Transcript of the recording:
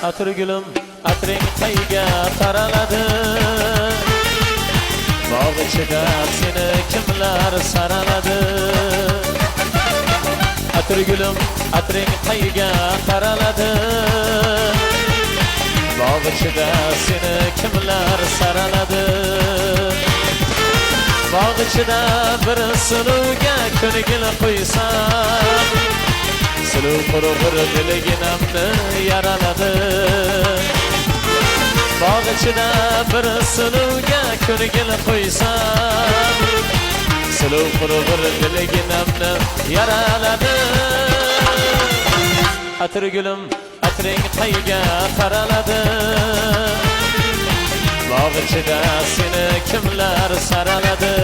Atirgulum atring qayga taraladi. Bog' ichida seni kimlar saraladi. Atirgulum atring qayga taraladi. Bog' ichida seni kimlar saraladi. Bog' ichida bir suluvga ko'ngil qo'ysam, suluv qurg'ur dilginamni yaraladi. Bog' ichida bir suluvga ko'ngil qo'ysam, suluv qurg'ur dilginamni yaraladi. Atirgulum atring qayga taraladi. Bog' ichida seni kimlar saraladi.